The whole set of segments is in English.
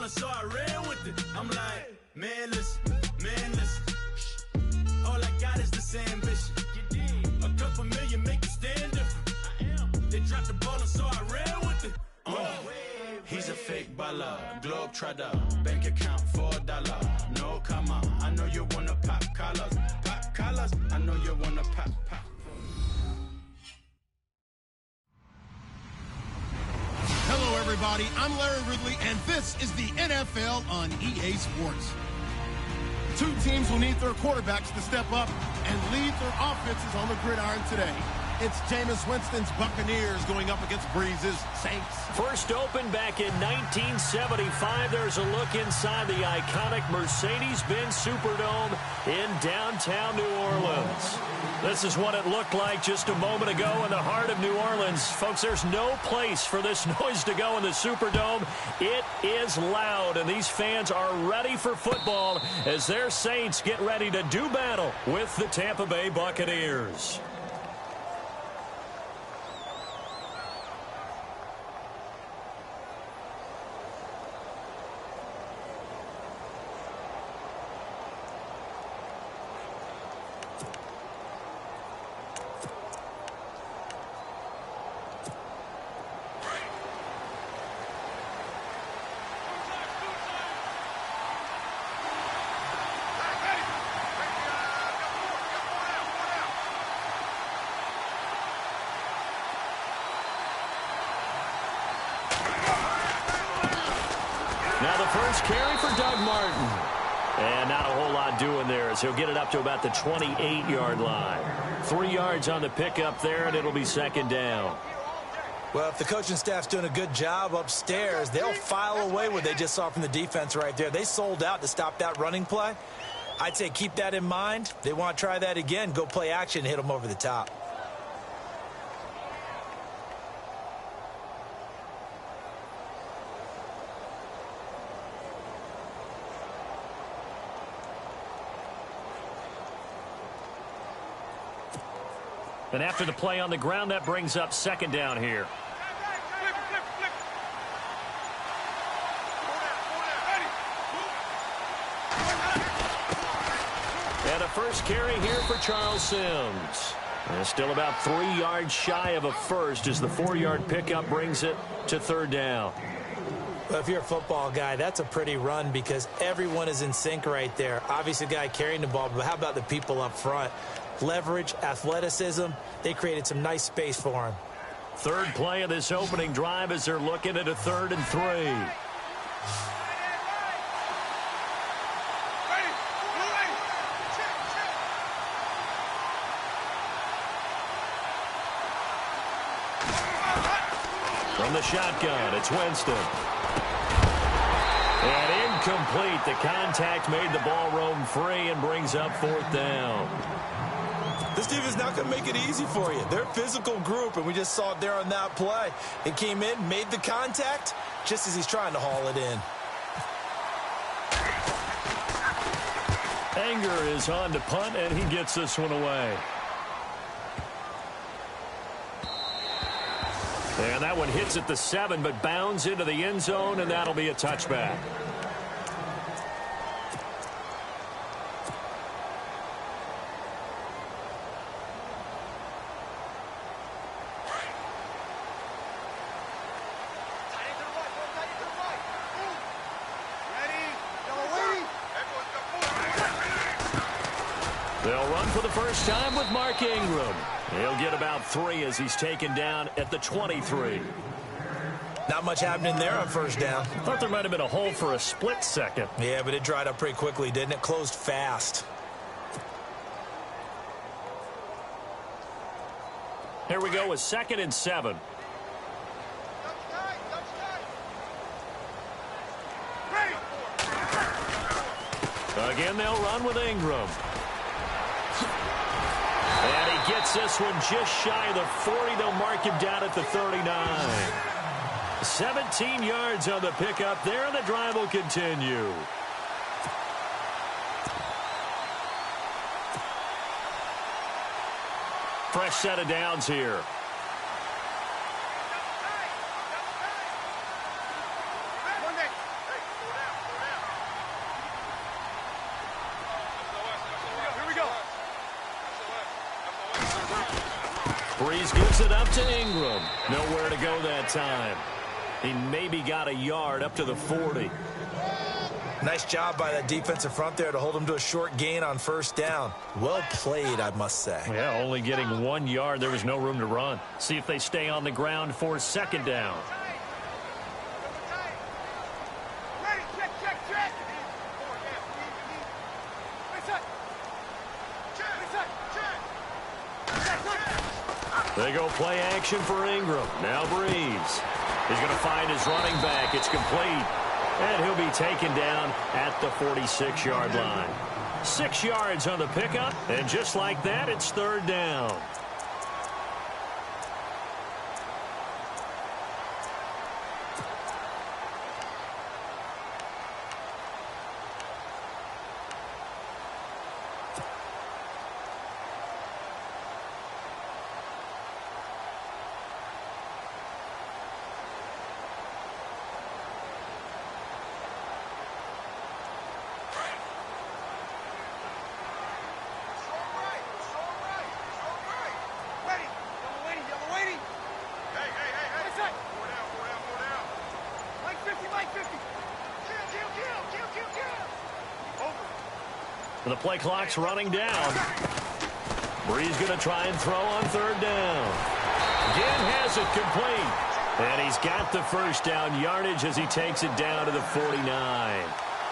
ballin', so I ran with it. I'm like, man, listen. All I got is this ambition. A couple million make you stand different. They dropped the ball and so I ran with it. He's a fake baller, globe trotter, bank account $4. No, come on, I know you wanna pop collars. Pop collars, I know you wanna pop. Hello, everybody. I'm Larry Ridley, and this is the NFL on EA Sports. Two teams will need their quarterbacks to step up and lead their offenses on the gridiron today. It's Jameis Winston's Buccaneers going up against Breeze's Saints. First opened back in 1975. There's a look inside the iconic Mercedes-Benz Superdome in downtown New Orleans. This is what it looked like just a moment ago in the heart of New Orleans. Folks, there's no place for this noise to go in the Superdome. It is loud, and these fans are ready for football as their Saints get ready to do battle with the Tampa Bay Buccaneers. Now the first carry for Doug Martin. And not a whole lot doing there as he'll get it up to about the 28-yard line. 3 yards on the pickup there, and it'll be second down. Well, if the coaching staff's doing a good job upstairs, they'll file away what they just saw from the defense right there. They sold out to stop that running play. I'd say keep that in mind. They want to try that again, go play action, hit them over the top. And after the play on the ground, that brings up second down here. And a first carry here for Charles Sims. And still about 3 yards shy of a first as the 4-yard pickup brings it to third down. Well, if you're a football guy, that's a pretty run because everyone is in sync right there. Obviously, the guy carrying the ball, but how about the people up front? Leverage, athleticism, they created some nice space for him. Third play of this opening drive as they're looking at a 3rd and 3. From the shotgun, it's Winston. And incomplete. The contact made the ball roam free and brings up 4th down. This team is not going to make it easy for you. They're a physical group, and we just saw it there on that play. It came in, made the contact, just as he's trying to haul it in. Anger is on to punt, and he gets this one away. And that one hits at the 7, but bounds into the end zone, and that'll be a touchback. They'll run for the first time with Mark Ingram. He'll get about 3 as he's taken down at the 23. Not much happening there on first down. Thought there might have been a hole for a split second. Yeah, but it dried up pretty quickly, didn't it? Closed fast. Here we go with 2nd and 7. Again, they'll run with Ingram. And he gets this one just shy of the 40. They'll mark him down at the 39. 17 yards on the pickup there, and the drive will continue. Fresh set of downs here. Breeze gives it up to Ingram. Nowhere to go that time. He maybe got a yard up to the 40. Nice job by that defensive front there to hold him to a short gain on first down. Well played, I must say. Yeah, only getting 1 yard. There was no room to run. See if they stay on the ground for second down. They go play action for Ingram. Now Breeze. He's going to find his running back. It's complete. And he'll be taken down at the 46-yard line. 6 yards on the pickup. And just like that, it's third down. The play clock's running down. Breeze going to try and throw on third down. Ginn has it complete. And he's got the first down yardage as he takes it down to the 49.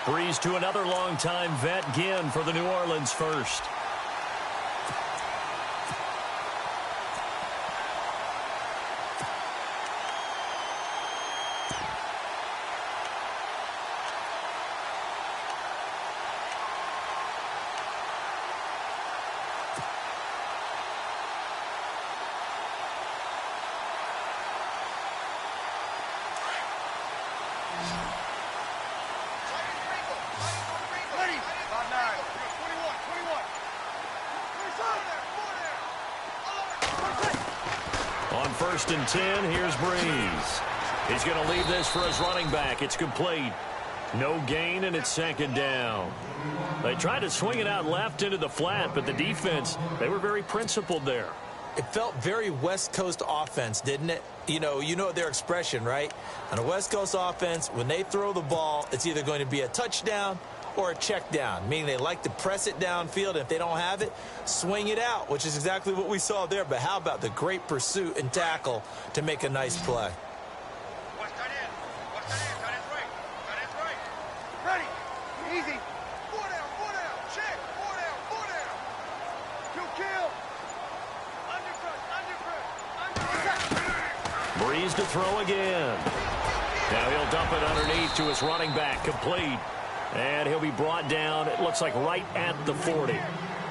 Breeze to another longtime vet, Ginn, for the New Orleans first. First and 10, here's Breeze. He's going to leave this for his running back. It's complete. No gain, and it's second down. They tried to swing it out left into the flat, but the defense, they were very principled there. It felt very West Coast offense, didn't it? You know their expression, right? On a West Coast offense, when they throw the ball, it's either going to be a touchdown or a check down, meaning they like to press it downfield, and if they don't have it, swing it out, which is exactly what we saw there. But how about the great pursuit and tackle to make a nice play? Ready, easy. 4 down, check, 4 down. Kill. Under. Breeze to throw again. Now he'll dump it underneath to his running back, complete. And he'll be brought down, it looks like right at the 40.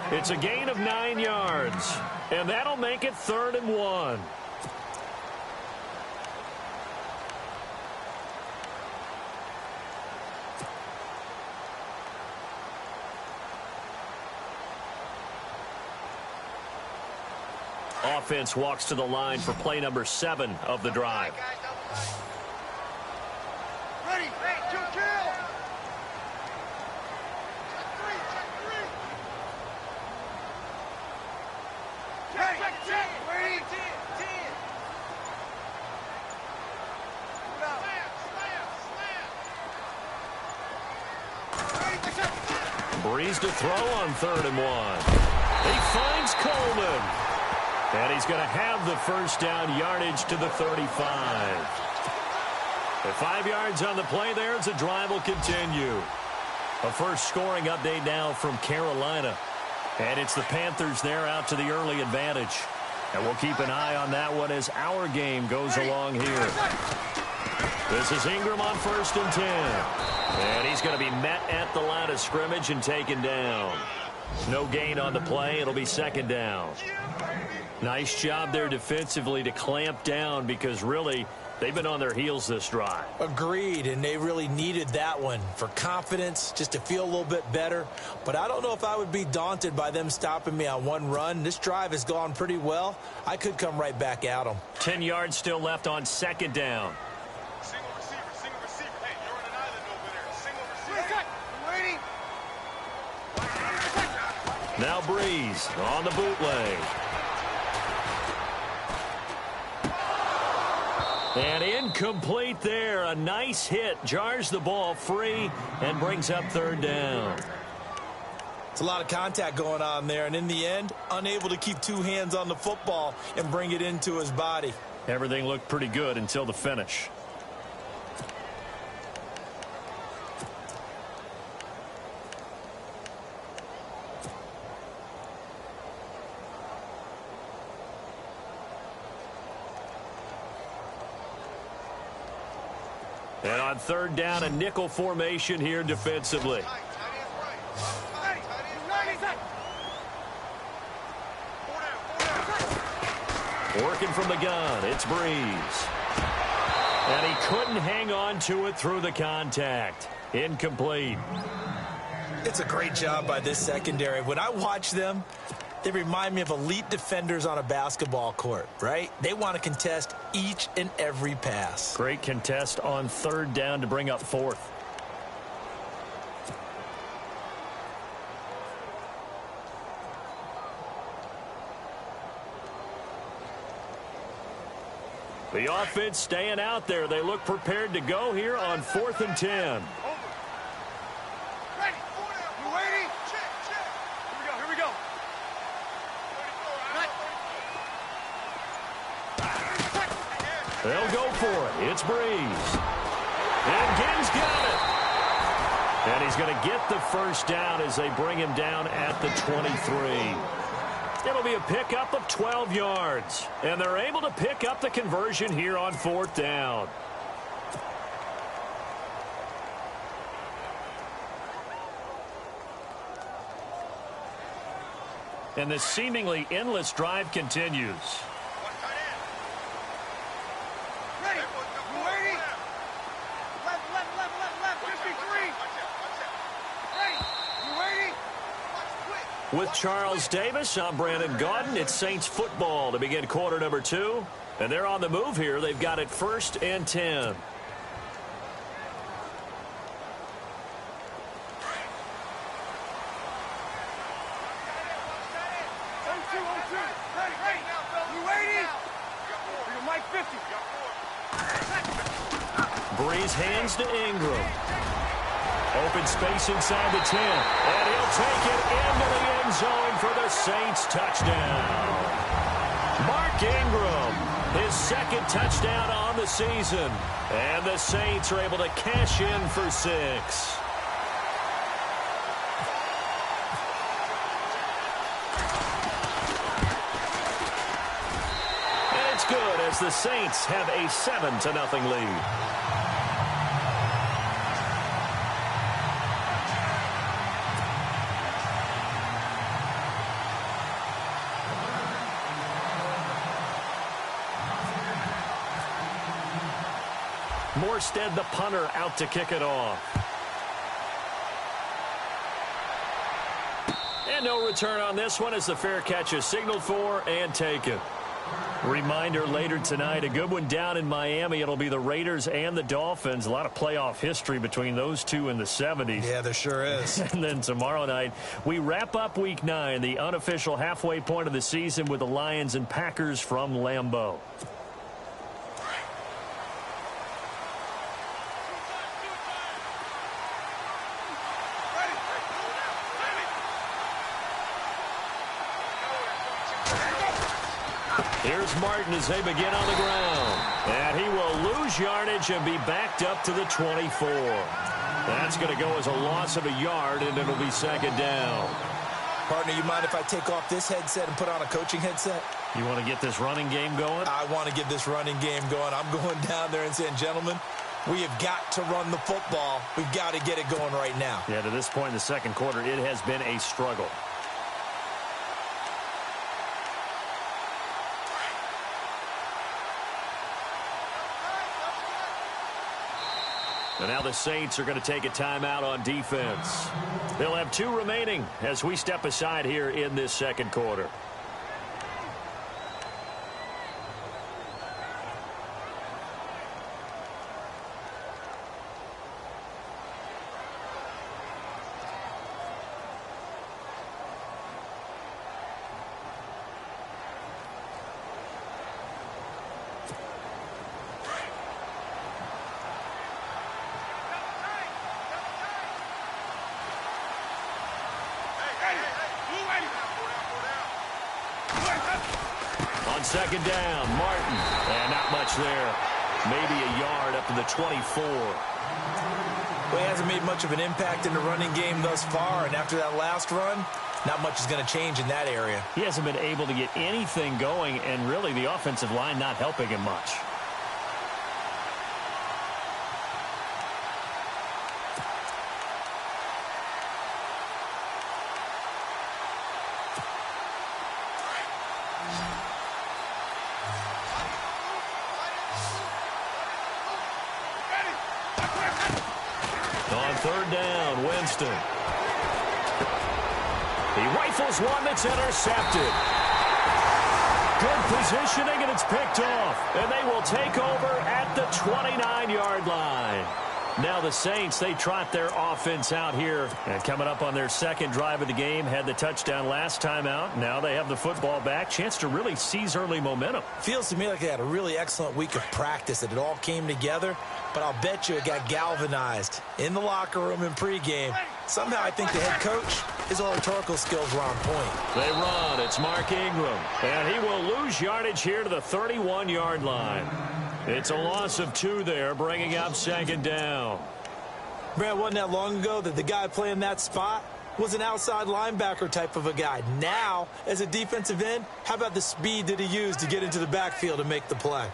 It's a gain of 9 yards. And that'll make it 3rd and 1. Offense walks to the line for play number 7 of the drive. Ready, to kill. Breeze to throw on 3rd and 1. He finds Coleman. And he's going to have the first down yardage to the 35. At 5 yards on the play there, the drive will continue. A first scoring update now from Carolina. And it's the Panthers there out to the early advantage. And we'll keep an eye on that one as our game goes along here. This is Ingram on 1st and 10. And he's going to be met at the line of scrimmage and taken down. No gain on the play. It'll be second down. Nice job there defensively to clamp down because really they've been on their heels this drive. Agreed, and they really needed that one for confidence, just to feel a little bit better. But I don't know if I would be daunted by them stopping me on one run. This drive has gone pretty well. I could come right back at them. 10 yards still left on second down. Single receiver. Hey, you're on an island over there. Single receiver. Waiting. Now Breeze on the bootleg. And incomplete there. A nice hit. Jars the ball free and brings up third down. It's a lot of contact going on there, and in the end, unable to keep two hands on the football and bring it into his body. Everything looked pretty good until the finish. And on third down, a nickel formation here defensively. Working from the gun, it's Breeze. And he couldn't hang on to it through the contact. Incomplete. It's a great job by this secondary. When I watch them, they remind me of elite defenders on a basketball court, right? They want to contest each and every pass. Great contest on third down to bring up fourth. The offense staying out there. They look prepared to go here on 4th and 10. Ready. You ready? Check. Here we go. They'll go for it. It's Breeze. And Ginn's got it. And he's going to get the first down as they bring him down at the 23. It'll be a pickup of 12 yards. And they're able to pick up the conversion here on 4th down. And the seemingly endless drive continues. Ready. You ready? Left. 53. Ready. You ready? With Charles Davis, I'm Brandon Gaudin. It's Saints football to begin quarter number 2. And they're on the move here. They've got it 1st and 10. Breeze hands to Ingram. Open space inside the 10. And he'll take it into the end zone for the Saints touchdown. Mark Ingram, his second touchdown on the season. And the Saints are able to cash in for 6. And it's good as the Saints have a 7-0 lead. Morstead, the punter, out to kick it off. And no return on this one as the fair catch is signaled for and taken. Reminder later tonight, a good one down in Miami. It'll be the Raiders and the Dolphins. A lot of playoff history between those two in the 70s. Yeah, there sure is. And then tomorrow night, we wrap up Week 9, the unofficial halfway point of the season with the Lions and Packers from Lambeau. Here's Martin as they begin on the ground. And he will lose yardage and be backed up to the 24. That's going to go as a loss of a yard, and it'll be 2nd down. Partner, you mind if I take off this headset and put on a coaching headset? You want to get this running game going? I want to get this running game going. I'm going down there and saying, gentlemen, we have got to run the football. We've got to get it going right now. Yeah, to this point in the second quarter, it has been a struggle. And now the Saints are going to take a timeout on defense. They'll have 2 remaining as we step aside here in this second quarter. On second down, Martin. And not much there. Maybe a yard up to the 24. Well, he hasn't made much of an impact in the running game thus far, and after that last run, not much is going to change in that area. He hasn't been able to get anything going, and really the offensive line not helping him much. On third down, Winston. He rifles one that's intercepted. Good positioning, and it's picked off. And they will take over at the 29-yard line. Now the Saints, they trot their offense out here. And coming up on their second drive of the game, had the touchdown last time out. Now they have the football back. Chance to really seize early momentum. Feels to me like they had a really excellent week of practice, that it all came together. But I'll bet you it got galvanized in the locker room in pregame. Somehow I think the head coach, his oratorical skills were on point. They run. It's Mark Ingram. And he will lose yardage here to the 31-yard line. It's a loss of 2 there, bringing up second down. Brad, wasn't that long ago that the guy playing that spot was an outside linebacker type of a guy. Now, as a defensive end, how about the speed that he used to get into the backfield and make the play?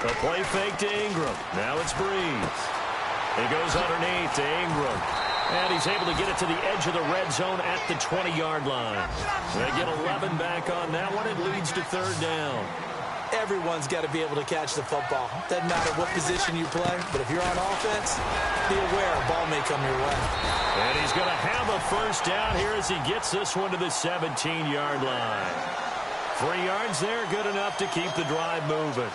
The play fake to Ingram. Now it's Breeze. He goes underneath to Ingram. And he's able to get it to the edge of the red zone at the 20-yard line. They get 11 back on that one. It leads to third down. Everyone's got to be able to catch the football. Doesn't matter what position you play, but if you're on offense, be aware a ball may come your way. And he's going to have a first down here as he gets this one to the 17-yard line. 3 yards there, good enough to keep the drive moving.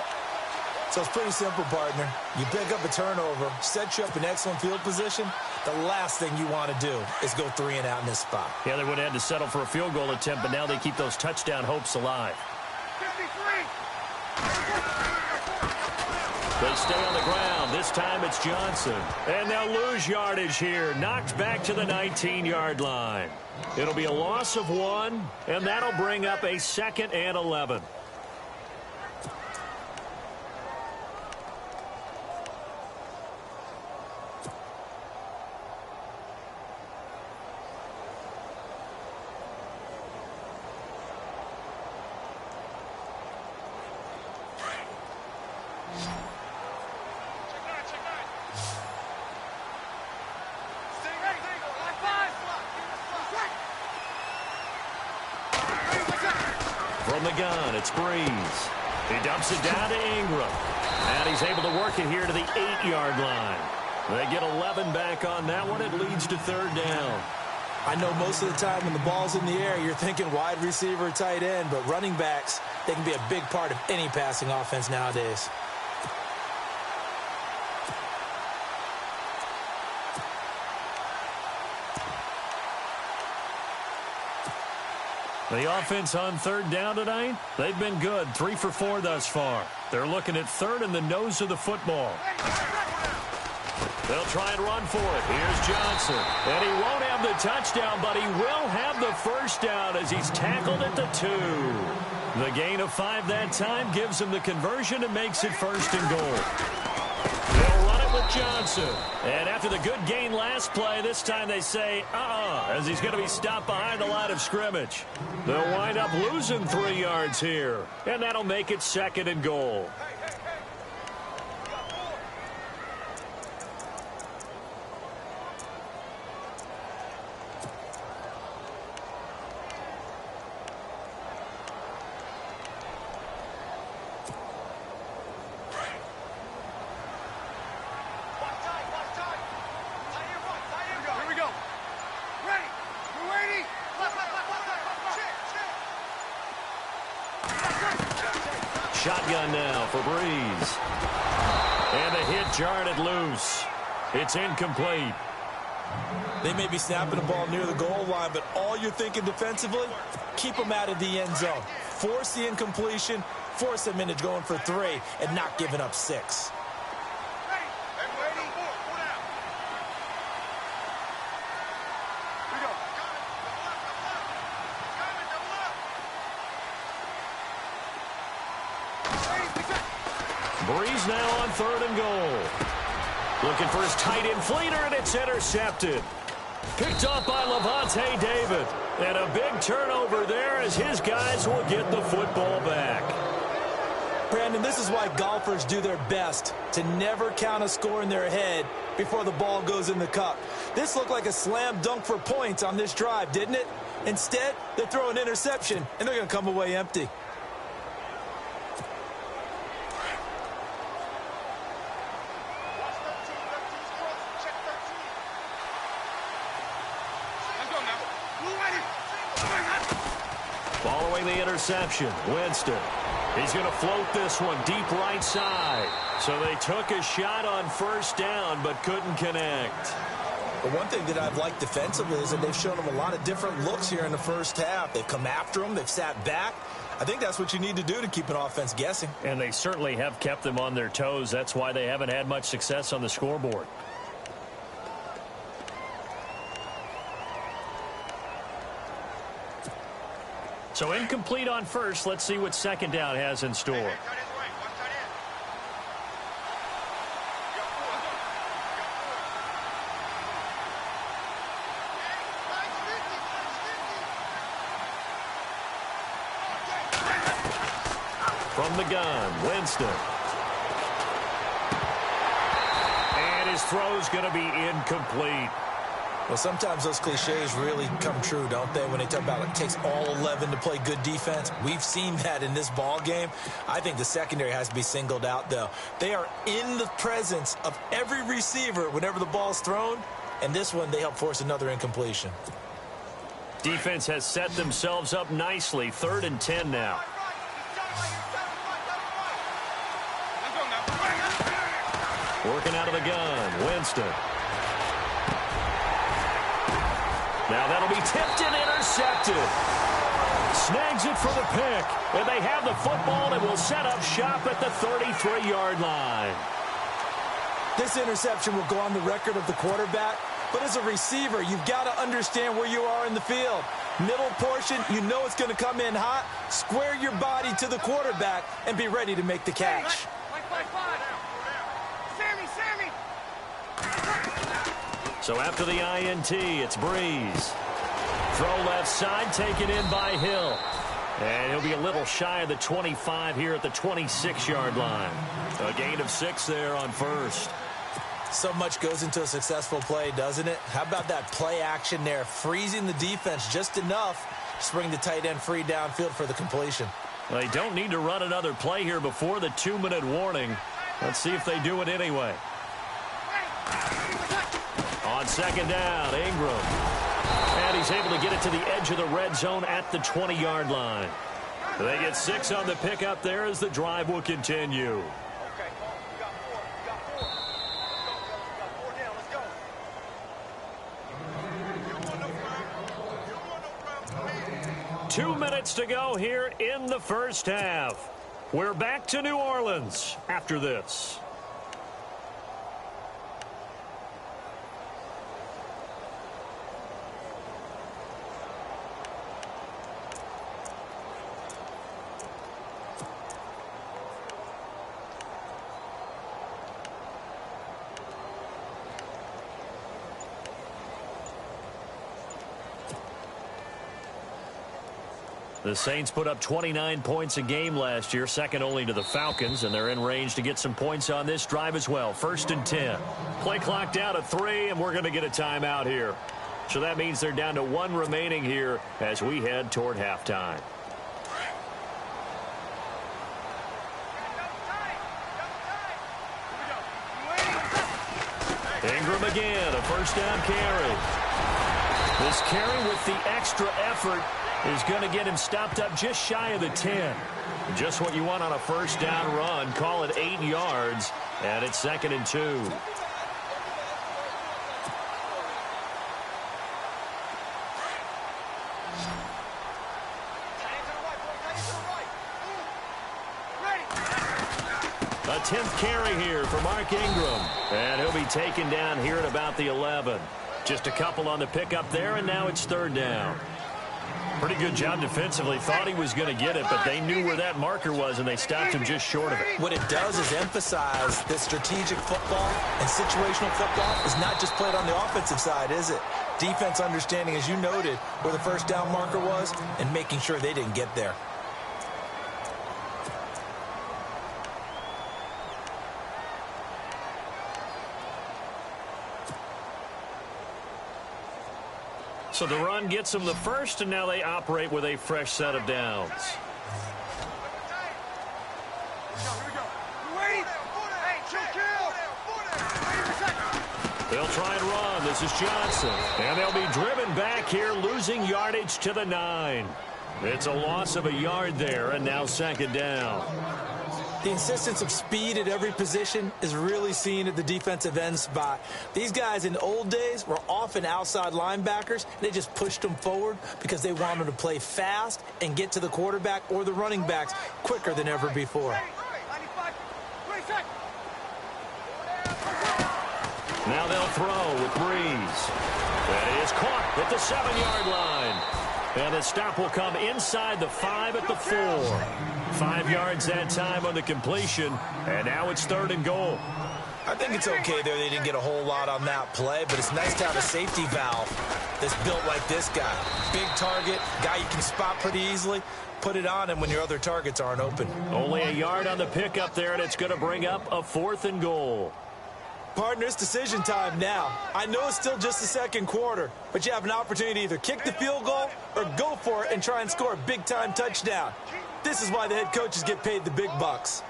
So it's pretty simple, partner. You pick up a turnover, set you up in excellent field position. The last thing you want to do is go 3 and out in this spot. Yeah, they would have had to settle for a field goal attempt, but now they keep those touchdown hopes alive. 53. They stay on the ground. This time it's Johnson. And they'll lose yardage here. Knocked back to the 19-yard line. It'll be a loss of 1, and that'll bring up a 2nd and 11. From the gun, it's Breeze. He dumps it down to Ingram. And he's able to work it here to the 8-yard line. They get 11 back on that one. It leads to third down. I know most of the time when the ball's in the air, you're thinking wide receiver, tight end, but running backs, they can be a big part of any passing offense nowadays. The offense on third down tonight, they've been good. 3 for 4 thus far. They're looking at third in the nose of the football. They'll try and run for it. Here's Johnson. And he won't have the touchdown, but he will have the first down as he's tackled at the 2. The gain of 5 that time gives him the conversion and makes it first and goal. They'll run it with Johnson. And after the good gain last play, this time they say, as he's going to be stopped behind the line of scrimmage. They'll wind up losing 3 yards here. And that'll make it 2nd and goal. Shotgun now for Breeze. And a hit jarred it loose. It's incomplete. They may be snapping the ball near the goal line, but all you're thinking defensively, keep them out of the end zone. Force the incompletion, force them into going for 3, and not giving up 6. Breeze now on 3rd and goal. Looking for his tight end fleeter, and it's intercepted. Picked off by Levante David. And a big turnover there as his guys will get the football back. Brandon, this is why golfers do their best to never count a score in their head before the ball goes in the cup. This looked like a slam dunk for points on this drive, didn't it? Instead, they throw an interception, and they're going to come away empty. Following the interception, Winston. He's going to float this one deep right side. So they took a shot on 1st down, but couldn't connect. But one thing that I've liked defensively is that they've shown them a lot of different looks here in the 1st half. They've come after them. They've sat back. I think that's what you need to do to keep an offense guessing. And they certainly have kept them on their toes. That's why they haven't had much success on the scoreboard. So incomplete on 1st. Let's see what 2nd down has in store. From the gun, Winston. And his throw's going to be incomplete. Well, sometimes those cliches really come true, don't they? When they talk about it takes all 11 to play good defense. We've seen that in this ball game. I think the secondary has to be singled out, though. They are in the presence of every receiver whenever the ball's thrown. And this one, they help force another incompletion. Defense has set themselves up nicely. 3rd and 10 now. Working out of the gun, Winston. Now that'll be tipped and intercepted. Snags it for the pick. And they have the football and will set up shop at the 33-yard line. This interception will go on the record of the quarterback. But as a receiver, you've got to understand where you are in the field. Middle portion, you know it's going to come in hot. Square your body to the quarterback and be ready to make the catch. So after the INT, it's Breeze. Throw left side, taken in by Hill. And he'll be a little shy of the 25 here at the 26-yard line. A gain of 6 there on 1st. So much goes into a successful play, doesn't it? How about that play action there? Freezing the defense just enough to bring the tight end free downfield for the completion. They don't need to run another play here before the 2-minute warning. Let's see if they do it anyway. On 2nd down, Ingram. And he's able to get it to the edge of the red zone at the 20-yard line. They get 6 on the pickup there as the drive will continue. 2 minutes to go here in the 1st half. We're back to New Orleans after this. The Saints put up 29 points a game last year, second only to the Falcons, and they're in range to get some points on this drive as well. 1st and 10. Play clock down at 3, and we're going to get a timeout here. So that means they're down to 1 remaining here as we head toward halftime. Ingram again, a 1st down carry. This carry with the extra effort is going to get him stopped up just shy of the 10. Just what you want on a 1st down run. Call it 8 yards, and it's 2nd and 2. A 10th carry here for Mark Ingram. And he'll be taken down here at about the 11. Just a couple on the pickup there, and now it's 3rd down. Pretty good job defensively. Thought he was going to get it, but they knew where that marker was, and they stopped him just short of it. What it does is emphasize that strategic football and situational football is not just played on the offensive side, is it? Defense understanding, as you noted, where the first down marker was and making sure they didn't get there. So the run gets them the first, and now they operate with a fresh set of downs. They'll try and run. This is Johnson. And they'll be driven back here, losing yardage to the 9. It's a loss of a yard there, and now second down. The insistence of speed at every position is really seen at the defensive end spot. These guys in the old days were often outside linebackers. They just pushed them forward because they wanted to play fast and get to the quarterback or the running backs quicker than ever before. Now they'll throw with Breeze. That is caught at the 7-yard line. And the stop will come inside the 5 at the 4. 5 yards that time on the completion, and now it's 3rd and goal. I think it's okay there. They didn't get a whole lot on that play, but it's nice to have a safety valve that's built like this guy. Big target, guy you can spot pretty easily. Put it on him when your other targets aren't open. Only a yard on the pickup there, and it's going to bring up a 4th and goal. Partner, it's decision time now. I know it's still just the second quarter, but you have an opportunity to either kick the field goal or go for it and try and score a big-time touchdown. This is why the head coaches get paid the big bucks.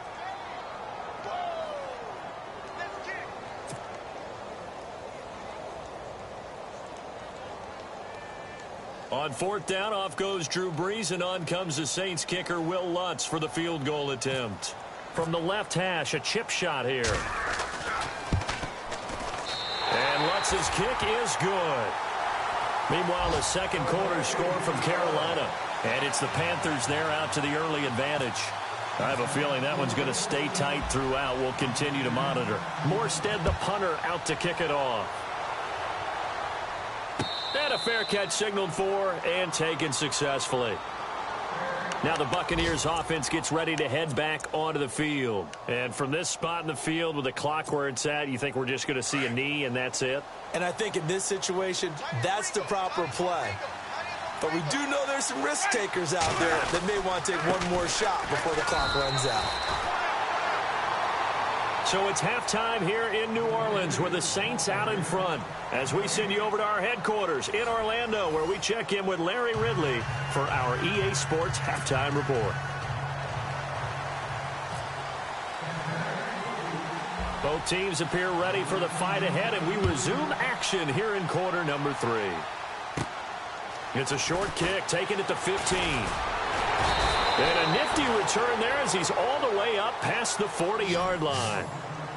On 4th down, off goes Drew Brees, and on comes the Saints kicker Will Lutz for the field goal attempt. From the left hash, a chip shot here. And Lutz's kick is good. Meanwhile, the second quarter score from Carolina. And it's the Panthers there out to the early advantage. I have a feeling that one's going to stay tight throughout. We'll continue to monitor. Morstead, the punter, out to kick it off. And a fair catch signaled for and taken successfully. Now the Buccaneers offense gets ready to head back onto the field. And from this spot in the field with the clock where it's at, you think we're just going to see a knee and that's it? And I think in this situation, that's the proper play. But we do know there's some risk takers out there that may want to take one more shot before the clock runs out. So it's halftime here in New Orleans with the Saints out in front as we send you over to our headquarters in Orlando where we check in with Larry Ridley for our EA Sports Halftime Report. Both teams appear ready for the fight ahead, and we resume action here in quarter number 3. It's a short kick, taken at the 15. And a nifty return there as he's all the way up past the 40-yard line.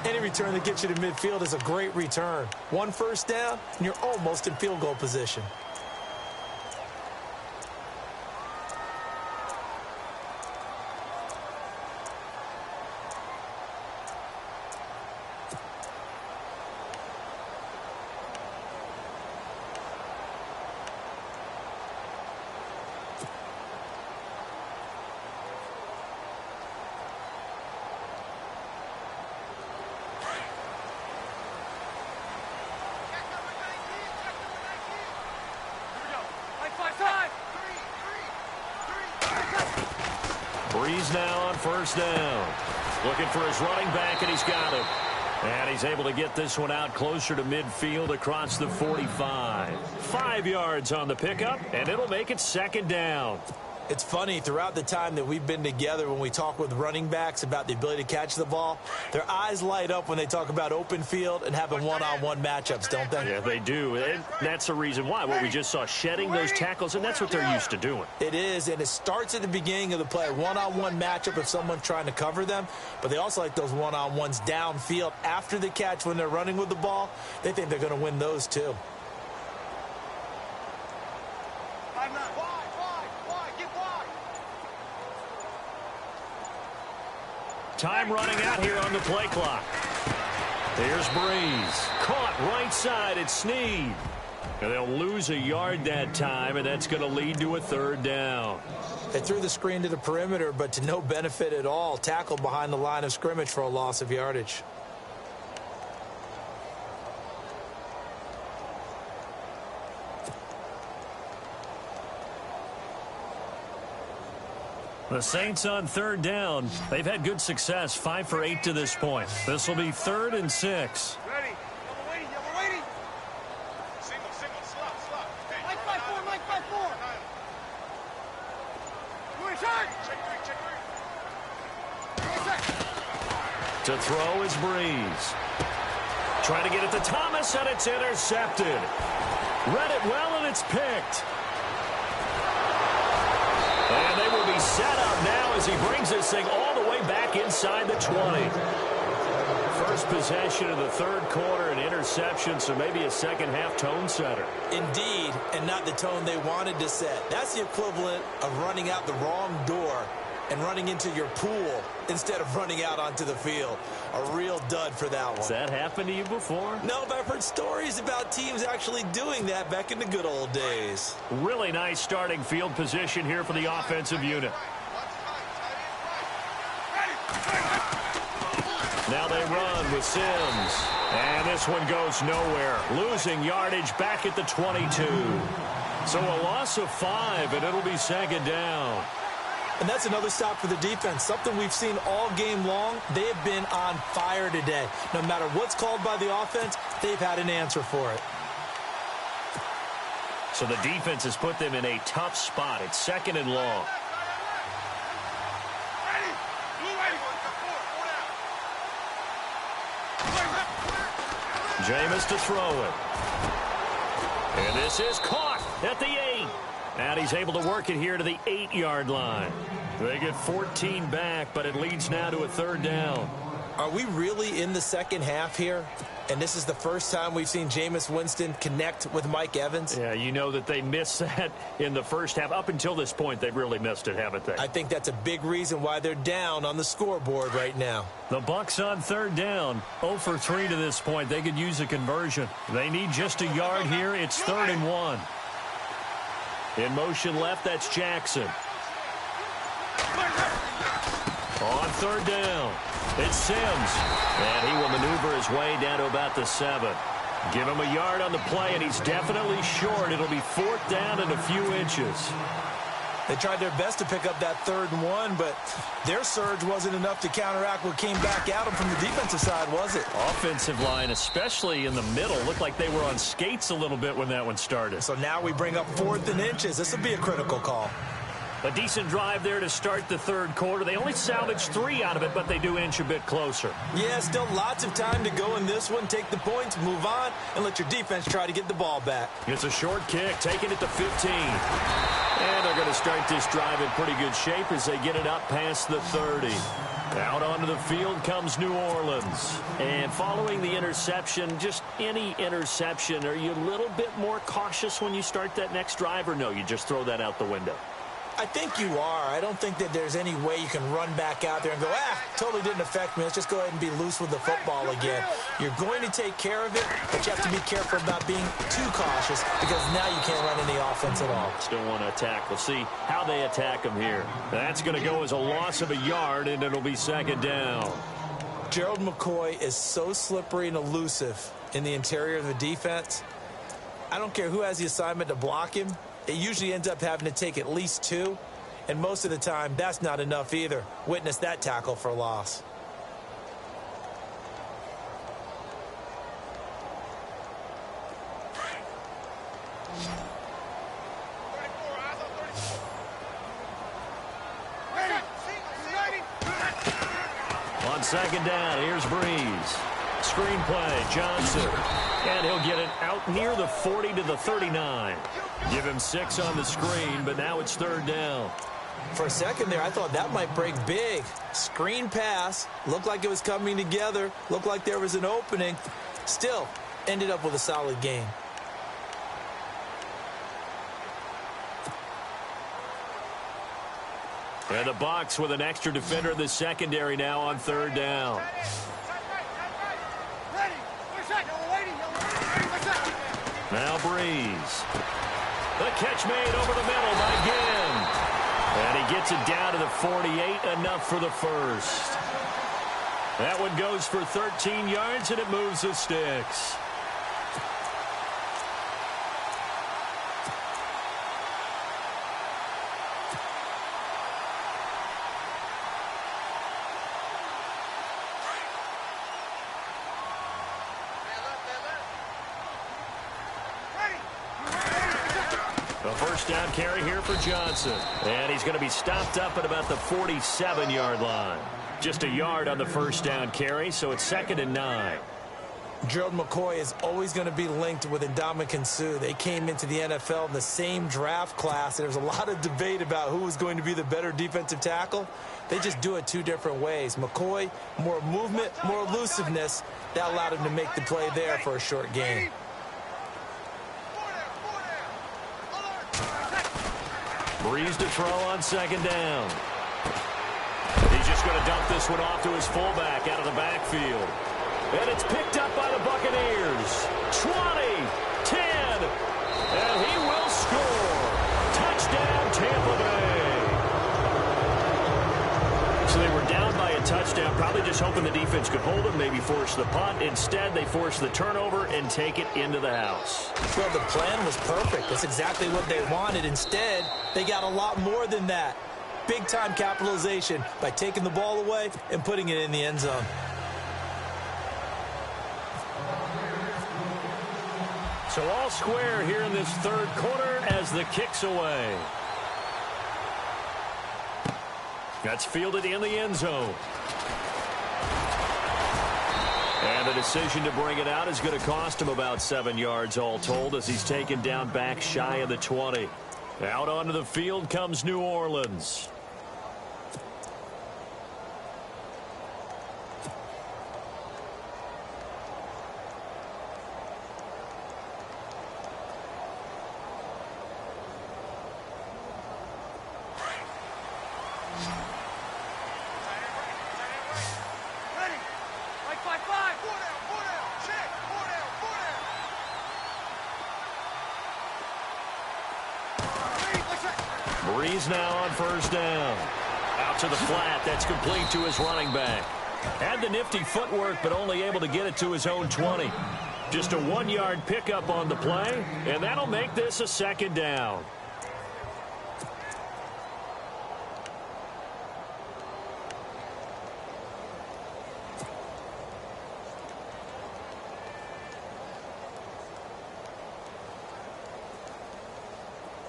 Any return that gets you to midfield is a great return. 1 first down, and you're almost in field goal position. Breeze now on first down. Looking for his running back, and he's got him. And he's able to get this one out closer to midfield across the 45. 5 yards on the pickup, and it'll make it second down. It's funny, throughout the time that we've been together, when we talk with running backs about the ability to catch the ball, their eyes light up when they talk about open field and having one-on-one matchups, don't they? Yeah, they do. And that's the reason why. What we just saw, shedding those tackles, and that's what they're used to doing. It is, and it starts at the beginning of the play. One-on-one matchup if someone's trying to cover them, but they also like those one-on-ones downfield after the catch when they're running with the ball. They think they're going to win those, too. Time running out here on the play clock. Here's Breeze. Caught right side. It's Snead. And they'll lose a yard that time, and that's going to lead to a third down. They threw the screen to the perimeter, but to no benefit at all. Tackled behind the line of scrimmage for a loss of yardage. The Saints on third down. They've had good success, 5 for 8 to this point. This will be 3rd and 6. Ready. You're waiting. Single, slot. Hey, Mike 5-4, Mike 5-4. You inside. Check 3. To throw is Breeze. Trying to get it to Thomas, and it's intercepted. Read it well, and it's picked. And they will be set up now as he brings this thing all the way back inside the 20. First possession of the third quarter, an interception, so maybe a second-half tone setter. Indeed, and not the tone they wanted to set. That's the equivalent of running out the wrong door and running into your pool instead of running out onto the field. A real dud for that one. Has that happened to you before? No, but I've heard stories about teams actually doing that back in the good old days. Really nice starting field position here for the offensive unit. Now they run with Sims. And this one goes nowhere. Losing yardage back at the 22. So a loss of 5, and it'll be second down. And that's another stop for the defense. Something we've seen all game long. They have been on fire today. No matter what's called by the offense, they've had an answer for it. So the defense has put them in a tough spot. It's 2nd and long. Jameis to throw it. And this is caught at the 8. And he's able to work it here to the 8-yard line. They get 14 back, but it leads now to a third down. Are we really in the second half here? And this is the first time we've seen Jameis Winston connect with Mike Evans? Yeah, you know that they missed that in the first half. Up until this point, they've really missed it, haven't they? I think that's a big reason why they're down on the scoreboard right now. The Bucs on third down. 0 for 3 to this point. They could use a conversion. They need just a yard here. It's 3rd and 1. In motion left, that's Jackson. On third down, it's Sims. And he will maneuver his way down to about the 7. Give him a yard on the play, and he's definitely short. It'll be 4th down and a few inches. They tried their best to pick up that 3rd and 1, but their surge wasn't enough to counteract what came back at them from the defensive side, was it? Offensive line, especially in the middle, looked like they were on skates a little bit when that one started. So now we bring up 4th and inches. This will be a critical call. A decent drive there to start the third quarter. They only salvaged 3 out of it, but they do inch a bit closer. Yeah, still lots of time to go in this one. Take the points, move on, and let your defense try to get the ball back. It's a short kick, taking it to 15. And they're going to start this drive in pretty good shape as they get it up past the 30. Out onto the field comes New Orleans. And following the interception, just any interception, are you a little bit more cautious when you start that next drive, or no, you just throw that out the window? I think you are. I don't think that there's any way you can run back out there and go, totally didn't affect me. Let's just go ahead and be loose with the football again. You're going to take care of it, but you have to be careful about being too cautious because now you can't run any offense at all. Still want to attack. We'll see how they attack him here. That's going to go as a loss of a yard, and it'll be 2nd down. Gerald McCoy is so slippery and elusive in the interior of the defense. I don't care who has the assignment to block him. It usually ends up having to take at least 2, and most of the time, that's not enough either. Witness that tackle for loss. On 2nd down, here's Breeze. Screen play, Johnson. And he'll get it out near the 40 to the 39. Give him 6 on the screen, but now it's 3rd down. For a second there, I thought that might break big. Screen pass. Looked like it was coming together. Looked like there was an opening. Still, ended up with a solid gain. And the Bucs with an extra defender in the secondary now on 3rd down. Now Breeze. The catch made over the middle by Ginn. And he gets it down to the 48, enough for the first. That one goes for 13 yards, and it moves the sticks. A first down carry here for Johnson. And he's going to be stopped up at about the 47-yard line. Just a yard on the first down carry, so it's 2nd and 9. Gerald McCoy is always going to be linked with Ndamukong Suh. They came into the NFL in the same draft class, and there's a lot of debate about who was going to be the better defensive tackle. They just do it two different ways. McCoy, more movement, more elusiveness. That allowed him to make the play there for a short gain. Breeze to throw on 2nd down. He's just going to dump this one off to his fullback out of the backfield. And it's picked up by the Buccaneers. 20, 10, and he will score. Touchdown, Tampa Bay. So they were down by a touchdown, probably just hoping the defense could hold them, maybe force the punt. Instead, they force the turnover and take it into the house. Well, the plan was perfect. That's exactly what they wanted. Instead, they got a lot more than that. Big-time capitalization by taking the ball away and putting it in the end zone. So all square here in this third quarter as the kick's away. That's fielded in the end zone. And the decision to bring it out is going to cost him about 7 yards all told as he's taken down back shy of the 20. Out onto the field comes New Orleans. Breeze now on first down. Out to the flat. That's complete to his running back. Had the nifty footwork, but only able to get it to his own 20. Just a 1-yard pickup on the play, and that'll make this a 2nd down.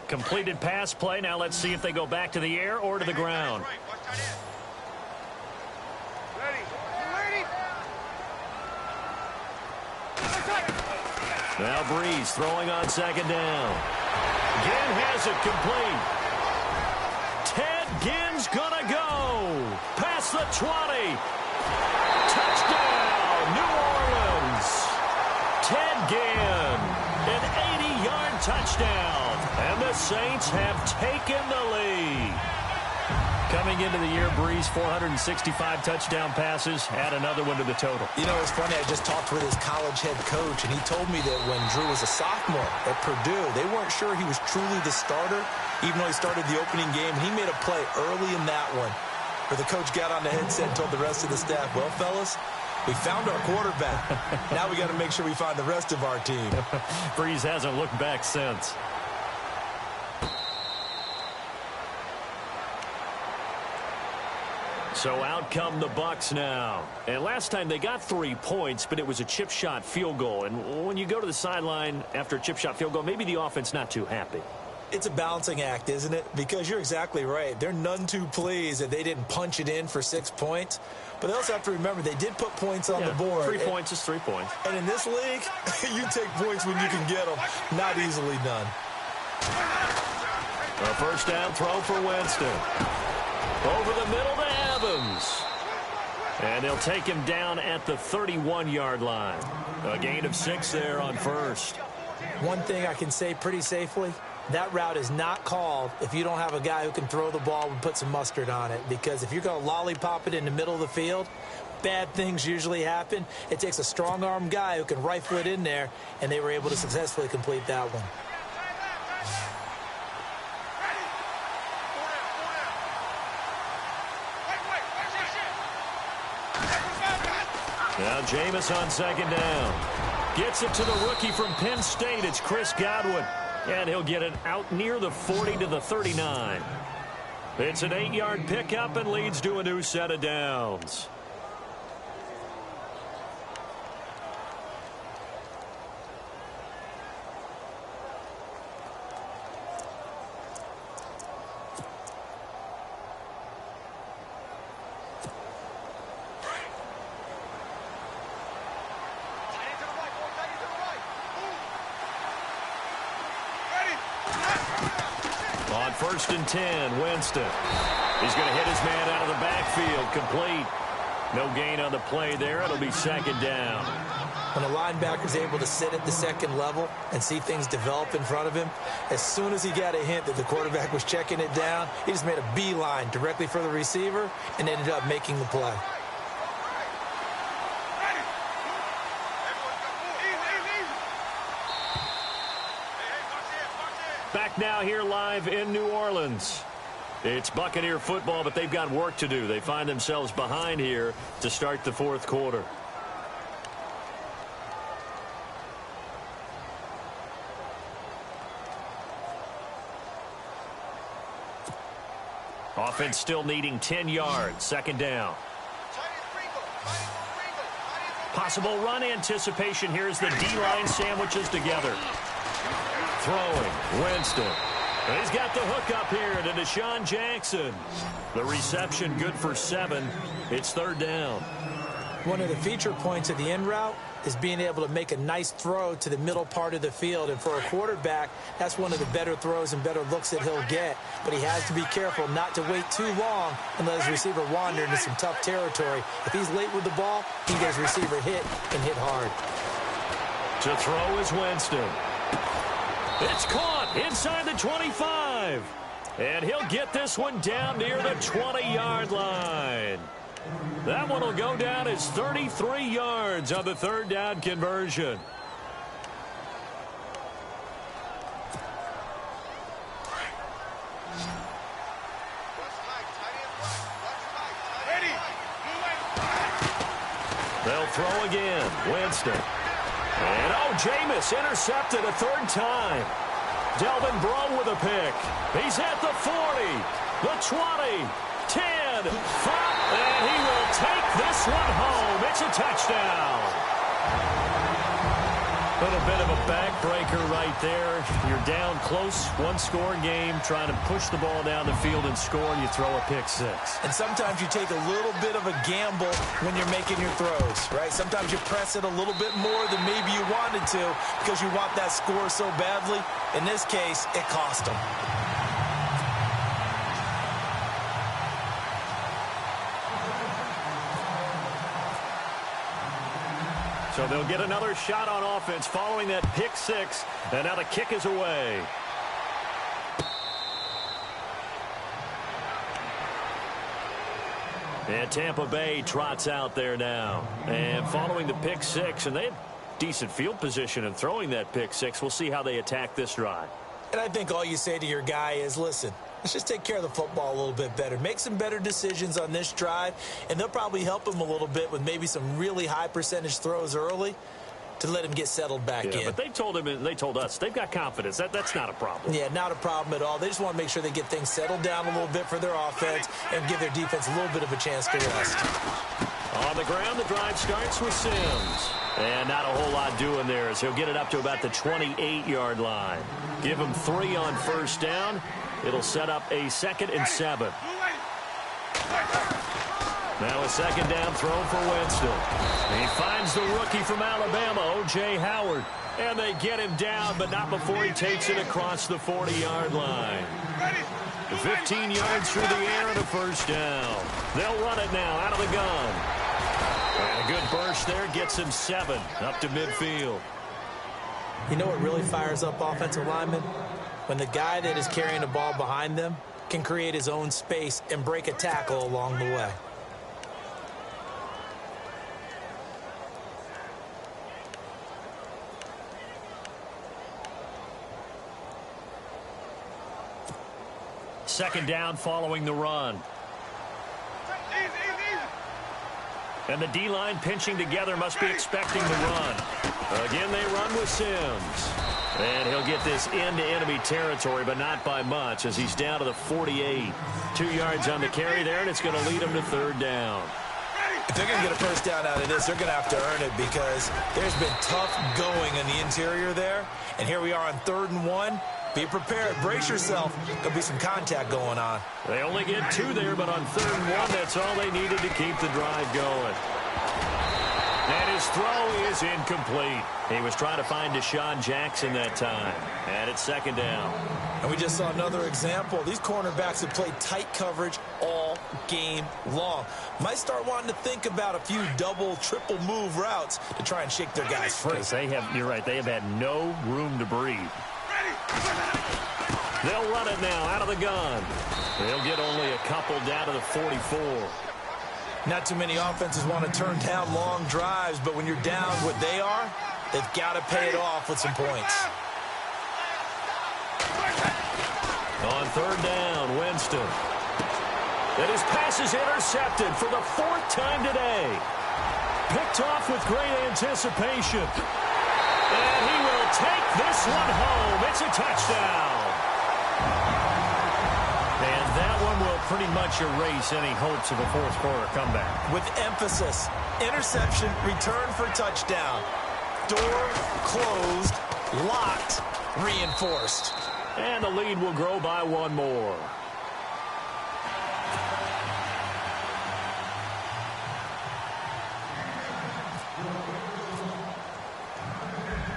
Completed pass play. Now let's see if they go back to the air or to the ground. Now Breeze throwing on 2nd down. Ginn has it complete. Ted Ginn's gonna go. Past the 20. Touchdown, New Orleans. Ted Ginn, an 80-yard touchdown. And the Saints have taken the lead. Coming into the year, Breeze, 465 touchdown passes. Add another one to the total. You know, it's funny. I just talked with his college head coach, and he told me that when Drew was a sophomore at Purdue, they weren't sure he was truly the starter, even though he started the opening game. And he made a play early in that one where the coach got on the headset and told the rest of the staff, well, fellas, we found our quarterback. Now we got to make sure we find the rest of our team. Breeze hasn't looked back since. So out come the Bucs now. And last time they got 3 points, but it was a chip shot field goal. And when you go to the sideline after a chip shot field goal, maybe the offense not too happy. It's a balancing act, isn't it? Because you're exactly right. They're none too pleased that they didn't punch it in for 6 points. But they also have to remember they did put points on the board. 3 points is 3 points. And in this league, you take points when you can get them. Not easily done. A first down throw for Winston. Over the middle to Evans. And they'll take him down at the 31-yard line. A gain of 6 there on first. One thing I can say pretty safely, that route is not called if you don't have a guy who can throw the ball and put some mustard on it. Because if you're going to lollipop it in the middle of the field, bad things usually happen. It takes a strong-arm guy who can rifle it in there, and they were able to successfully complete that one. Now Jameis on second down. Gets it to the rookie from Penn State. It's Chris Godwin. And he'll get it out near the 40 to the 39. It's an 8-yard pickup and leads to a new set of downs. On 1st and 10, Winston. He's going to hit his man out of the backfield. Complete. No gain on the play there. It'll be second down. When a linebacker's able to sit at the second level and see things develop in front of him, as soon as he got a hint that the quarterback was checking it down, he just made a beeline directly for the receiver and ended up making the play. Back now here live in New Orleans. It's Buccaneer football, but they've got work to do. They find themselves behind here to start the fourth quarter. Offense still needing 10 yards. Second down. Possible run anticipation here as the D-line sandwiches together. Throwing, Winston. He's got the hook up here to Deshaun Jackson. The reception good for 7. It's third down. One of the feature points of the in route is being able to make a nice throw to the middle part of the field. And for a quarterback, that's one of the better throws and better looks that he'll get. But he has to be careful not to wait too long and let his receiver wander into some tough territory. If he's late with the ball, he can get his receiver hit and hit hard. To throw is Winston. It's caught inside the 25. And he'll get this one down near the 20-yard line. That one will go down as 33 yards on the third down conversion. They'll throw again. Winston. And Jameis intercepted a third time. Delvin Breaux with a pick. He's at the 40, the 20, 10, 5, and he will take this one home. It's a touchdown. A little bit of a backbreaker right there. You're down close, one-score game, trying to push the ball down the field and score, and you throw a pick six. And sometimes you take a little bit of a gamble when you're making your throws, right? Sometimes you press it a little bit more than maybe you wanted to because you want that score so badly. In this case, it cost them. So they'll get another shot on offense following that pick six, and now the kick is away. And Tampa Bay trots out there now. And following the pick six, and they had decent field position in throwing that pick six. We'll see how they attack this drive. And I think all you say to your guy is, listen, let's just take care of the football a little bit better. Make some better decisions on this drive, and they'll probably help him a little bit with maybe some really high percentage throws early to let him get settled back in. But they told him, and they told us, they've got confidence. That's not a problem. Yeah, not a problem at all. They just want to make sure they get things settled down a little bit for their offense and give their defense a little bit of a chance to rest. On the ground, the drive starts with Sims. And not a whole lot doing there as he'll get it up to about the 28-yard line. Give him 3 on first down. It'll set up a 2nd and 7. Now a second down throw for Winston. He finds the rookie from Alabama, O.J. Howard. And they get him down, but not before he takes it across the 40-yard line. 15 yards through the air and a first down. They'll run it now out of the gun. And a good burst there gets him 7 up to midfield. You know what really fires up offensive linemen? When the guy that is carrying the ball behind them can create his own space and break a tackle along the way. second down following the run. And the D-line pinching together must be expecting the run. Again, they run with Sims. And he'll get this into enemy territory, but not by much, as he's down to the 48. 2 yards on the carry there, and it's going to lead him to third down. If they're going to get a first down out of this, they're going to have to earn it, because there's been tough going in the interior there. And here we are on 3rd and 1. Be prepared. Brace yourself. There'll be some contact going on. They only get 2 there, but on 3rd and 1, that's all they needed to keep the drive going. And his throw is incomplete. He was trying to find Deshaun Jackson that time. And it's second down. And we just saw another example. These cornerbacks have played tight coverage all game long. Might start wanting to think about a few double, triple move routes to try and shake their guys free. You're right, they have had no room to breathe. They'll run it now out of the gun. They'll get only a couple down to the 44. Not too many offenses want to turn down long drives, but when you're down what they are, they've got to pay it off with some points. On 3rd down, Winston. And his pass is intercepted for the 4th time today. Picked off with great anticipation. And he will take this one home. It's a touchdown. And that one will pretty much erase any hopes of a fourth-quarter comeback. With emphasis, interception, return for touchdown. Door closed, locked, reinforced. And the lead will grow by 1 more.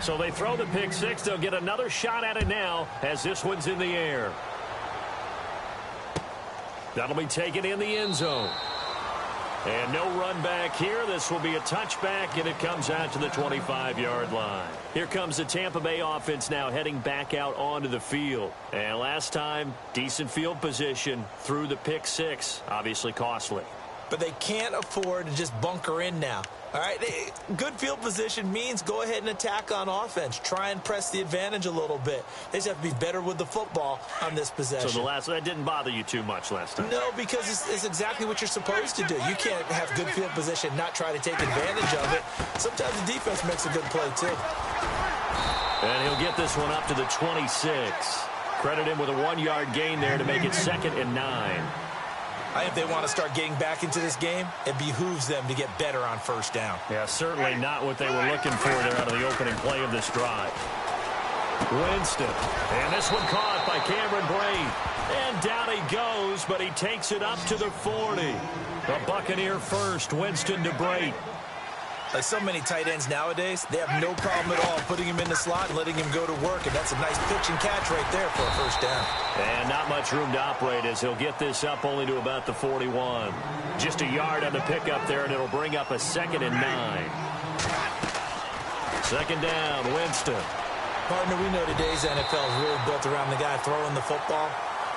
So they throw the pick six. They'll get another shot at it now as this one's in the air. That'll be taken in the end zone. And no run back here. This will be a touchback, and it comes out to the 25-yard line. Here comes the Tampa Bay offense now heading back out onto the field. And last time, decent field position through the pick six. Obviously costly. But they can't afford to just bunker in now. All right, good field position means go ahead and attack on offense. Try and press the advantage a little bit. They just have to be better with the football on this possession. So that didn't bother you too much last time? No, because it's exactly what you're supposed to do. You can't have good field position, not try to take advantage of it. Sometimes the defense makes a good play, too. And he'll get this one up to the 26. Credit him with a 1-yard gain there to make it 2nd and 9. I think if they want to start getting back into this game, it behooves them to get better on first down. Yeah, certainly not what they were looking for there out of the opening play of this drive. Winston. And this one caught by Cameron Brate. And down he goes, but he takes it up to the 40. The Buccaneer first, Winston to Brate. Like so many tight ends nowadays, they have no problem at all putting him in the slot and letting him go to work. And that's a nice pitch and catch right there for a first down. And not much room to operate as he'll get this up only to about the 41. Just a yard on the pickup there, and it'll bring up a 2nd and 9. 2nd down, Winston. Partner, we know today's NFL is really built around the guy throwing the football.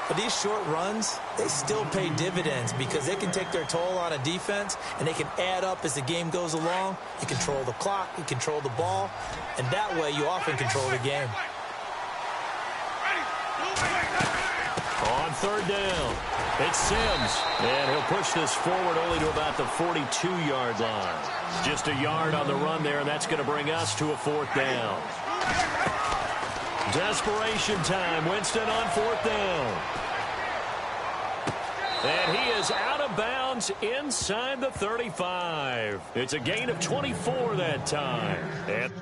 But these short runs, they still pay dividends because they can take their toll on a defense, and they can add up as the game goes along. You control the clock, you control the ball, and that way you often control the game. On 3rd down, it's Sims, and he'll push this forward only to about the 42-yard line. Just a yard on the run there, and that's going to bring us to a 4th down. Desperation time. Winston on 4th down. And he is out of bounds inside the 35. It's a gain of 24 that time. And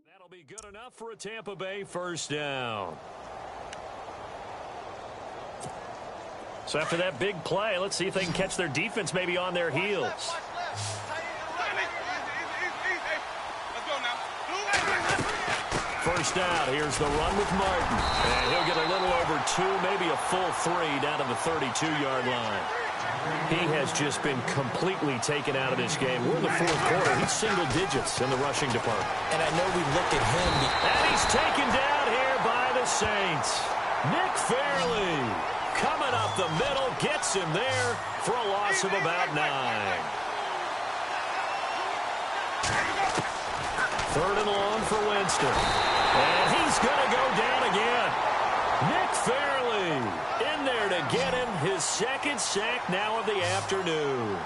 that'll be good enough for a Tampa Bay first down. So after that big play, let's see if they can catch their defense maybe on their heels. First down, here's the run with Martin. And he'll get a little over 2, maybe a full 3 down to the 32-yard line. He has just been completely taken out of this game. We're in the 4th quarter. He's single digits in the rushing department. And I know we look at him. And he's taken down here by the Saints. Nick Fairley. Coming up the middle, gets him there for a loss of about 9. 3rd and long for Winston. And he's going to go down again. Nick Fairley in there to get him his 2nd sack now of the afternoon.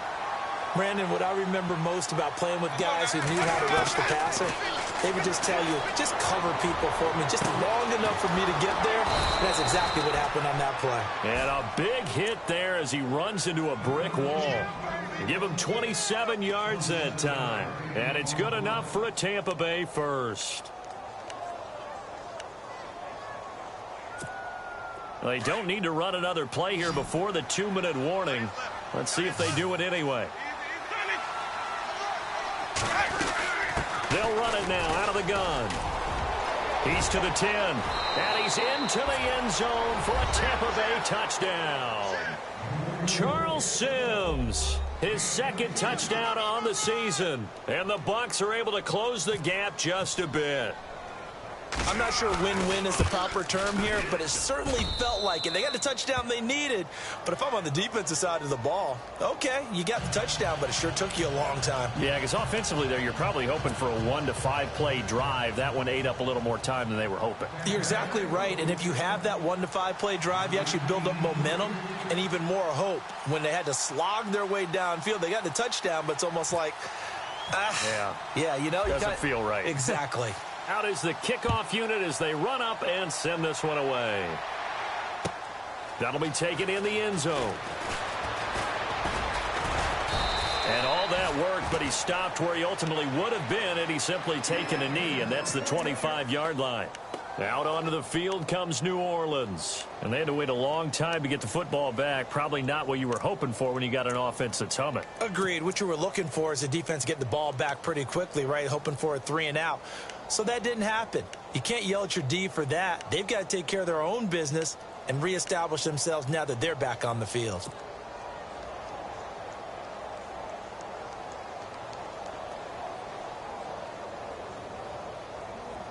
Brandon, what I remember most about playing with guys who knew how to rush the passer, they would just tell you, just cover people for me, just long enough for me to get there. And that's exactly what happened on that play. And a big hit there as he runs into a brick wall. Give him 27 yards that time. And it's good enough for a Tampa Bay first. They don't need to run another play here before the 2-minute warning. Let's see if they do it anyway. They'll run it now out of the gun. He's to the 10. And he's into the end zone for a Tampa Bay touchdown. Charles Sims, his 2nd touchdown on the season. And the Bucs are able to close the gap just a bit. I'm not sure win-win is the proper term here, but it certainly felt like it. They got the touchdown they needed, but if I'm on the defensive side of the ball, okay, you got the touchdown, but it sure took you a long time. Yeah, because offensively there, you're probably hoping for a 1 to 5 play drive. That one ate up a little more time than they were hoping. You're exactly right, and if you have that 1 to 5 play drive, you actually build up momentum and even more hope. When they had to slog their way downfield, they got the touchdown, but it's almost like, yeah, you know, doesn't feel right. Exactly. Out is the kickoff unit as they run up and send this one away. That'll be taken in the end zone. And all that worked, but he stopped where he ultimately would have been had he simply taken a knee, and that's the 25-yard line. Out onto the field comes New Orleans. And they had to wait a long time to get the football back. Probably not what you were hoping for when you got an offense that's humming. Agreed. What you were looking for is the defense getting the ball back pretty quickly, right? Hoping for a 3 and out. So that didn't happen. You can't yell at your D for that. They've got to take care of their own business and reestablish themselves now that they're back on the field.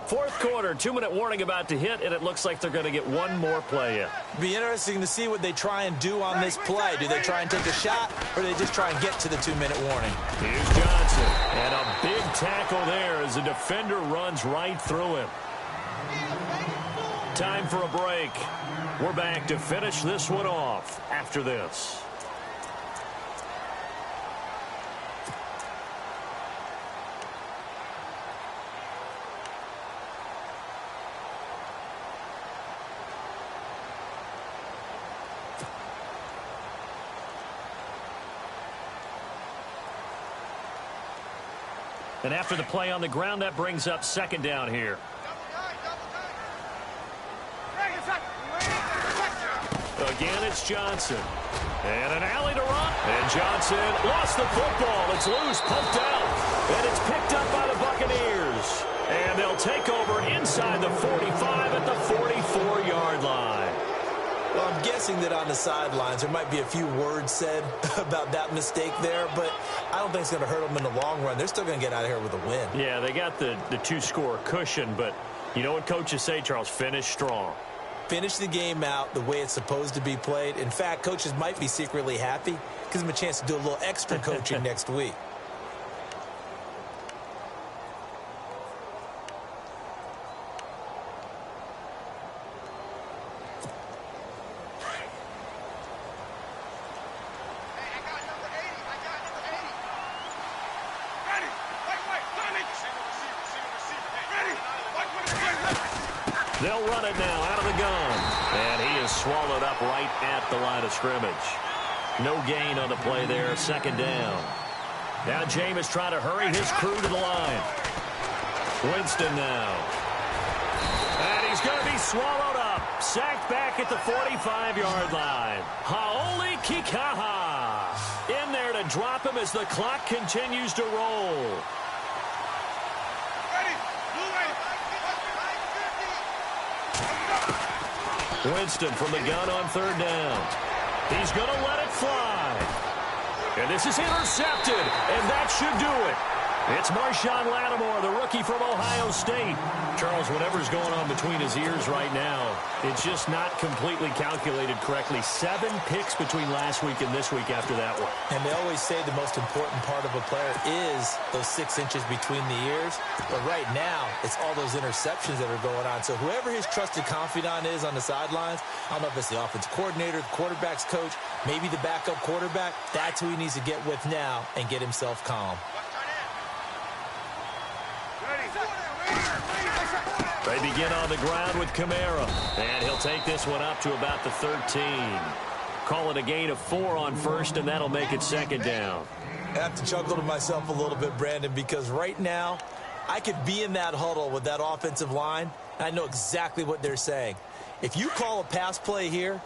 Fourth quarter, 2-minute warning about to hit, and it looks like they're going to get one more play in. Be interesting to see what they try and do on this play. Do they try and take a shot, or do they just try and get to the 2-minute warning? Here's Johnson, and a big tackle there as the defender runs right through him. Time for a break. We're back to finish this one off after this. And after the play on the ground, that brings up 2nd down here. Again, it's Johnson. And an alley to run. And Johnson lost the football. It's loose, pumped out. And it's picked up by the Buccaneers. And they'll take over inside the 45 at the 44-yard line. Well, I'm guessing that on the sidelines there might be a few words said about that mistake there, but I don't think it's going to hurt them in the long run. They're still going to get out of here with a win. Yeah, they got the 2-score cushion, but you know what coaches say, Charles? Finish strong. Finish the game out the way it's supposed to be played. In fact, coaches might be secretly happy. Gives them a chance to do a little extra coaching next week. They'll run it now out of the gun. And he is swallowed up right at the line of scrimmage. No gain on the play there. 2nd down. Now Jameis trying to hurry his crew to the line. Winston now. And he's going to be swallowed up. Sacked back at the 45-yard line. Haoli Kikaha in there to drop him as the clock continues to roll. Winston from the gun on 3rd down. He's going to let it fly. And this is intercepted, and that should do it. It's Marshawn Lattimore, the rookie from Ohio State. Charles, whatever's going on between his ears right now, it's just not completely calculated correctly. 7 picks between last week and this week after that one. And they always say the most important part of a player is those 6 inches between the ears. But right now, it's all those interceptions that are going on. So whoever his trusted confidant is on the sidelines, I don't know if it's the offensive coordinator, the quarterback's coach, maybe the backup quarterback, that's who he needs to get with now and get himself calm. They begin on the ground with Kamara, and he'll take this one up to about the 13. Call it a gain of 4 on first, and that'll make it 2nd down. I have to chuckle to myself a little bit, Brandon, because right now I could be in that huddle with that offensive line, and I know exactly what they're saying. If you call a pass play here,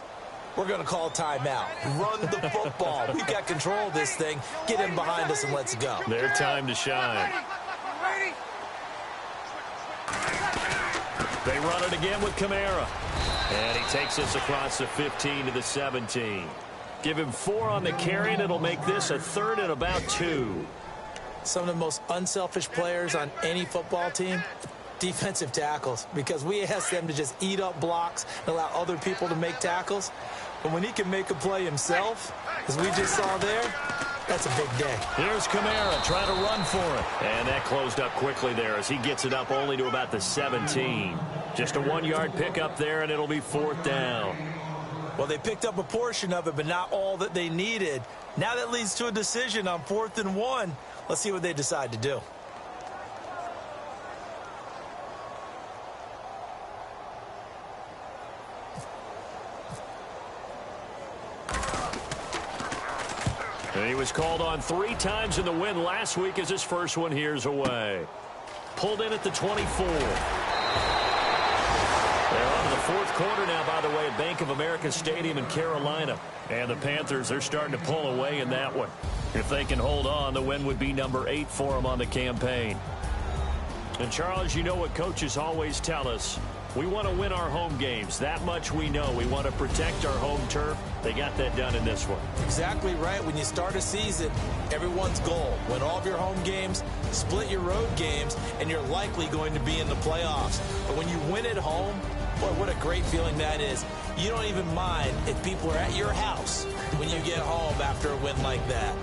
we're going to call a timeout. Run the football. We've got control of this thing. Get in behind us and let's go. Their time to shine. They run it again with Kamara. And he takes us across the 15 to the 17. Give him 4 on the carry, and it'll make this a 3rd and about 2. Some of the most unselfish players on any football team, defensive tackles, because we ask them to just eat up blocks and allow other people to make tackles. But when he can make a play himself, as we just saw there, that's a big day. Here's Kamara trying to run for it. And that closed up quickly there as he gets it up only to about the 17. Just a 1-yard pickup there, and it'll be 4th down. Well, they picked up a portion of it, but not all that they needed. Now that leads to a decision on 4th and 1. Let's see what they decide to do. And he was called on 3 times in the win last week as his first one here's away. Pulled in at the 24. They're on to the 4th quarter now, by the way, at Bank of America Stadium in Carolina. And the Panthers are starting to pull away in that one. If they can hold on, the win would be number 8 for them on the campaign. And, Charles, you know what coaches always tell us. We want to win our home games. That much we know. We want to protect our home turf. They got that done in this one. Exactly right. When you start a season, everyone's goal, win all of your home games, split your road games, and you're likely going to be in the playoffs. But when you win at home, boy, what a great feeling that is. You don't even mind if people are at your house when you get home after a win like that.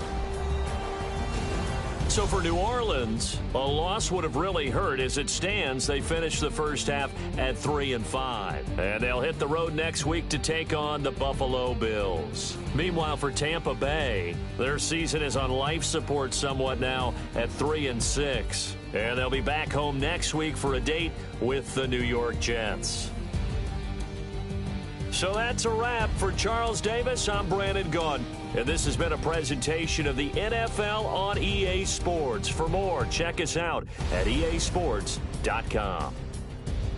So for New Orleans, a loss would have really hurt. As it stands, they finished the first half at 3-5. And they'll hit the road next week to take on the Buffalo Bills. Meanwhile, for Tampa Bay, their season is on life support somewhat now at 3-6. And they'll be back home next week for a date with the New York Jets. So that's a wrap. For Charles Davis, I'm Brandon Gaudin. And this has been a presentation of the NFL on EA Sports. For more, check us out at easports.com.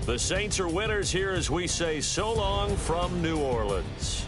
The Saints are winners here as we say so long from New Orleans.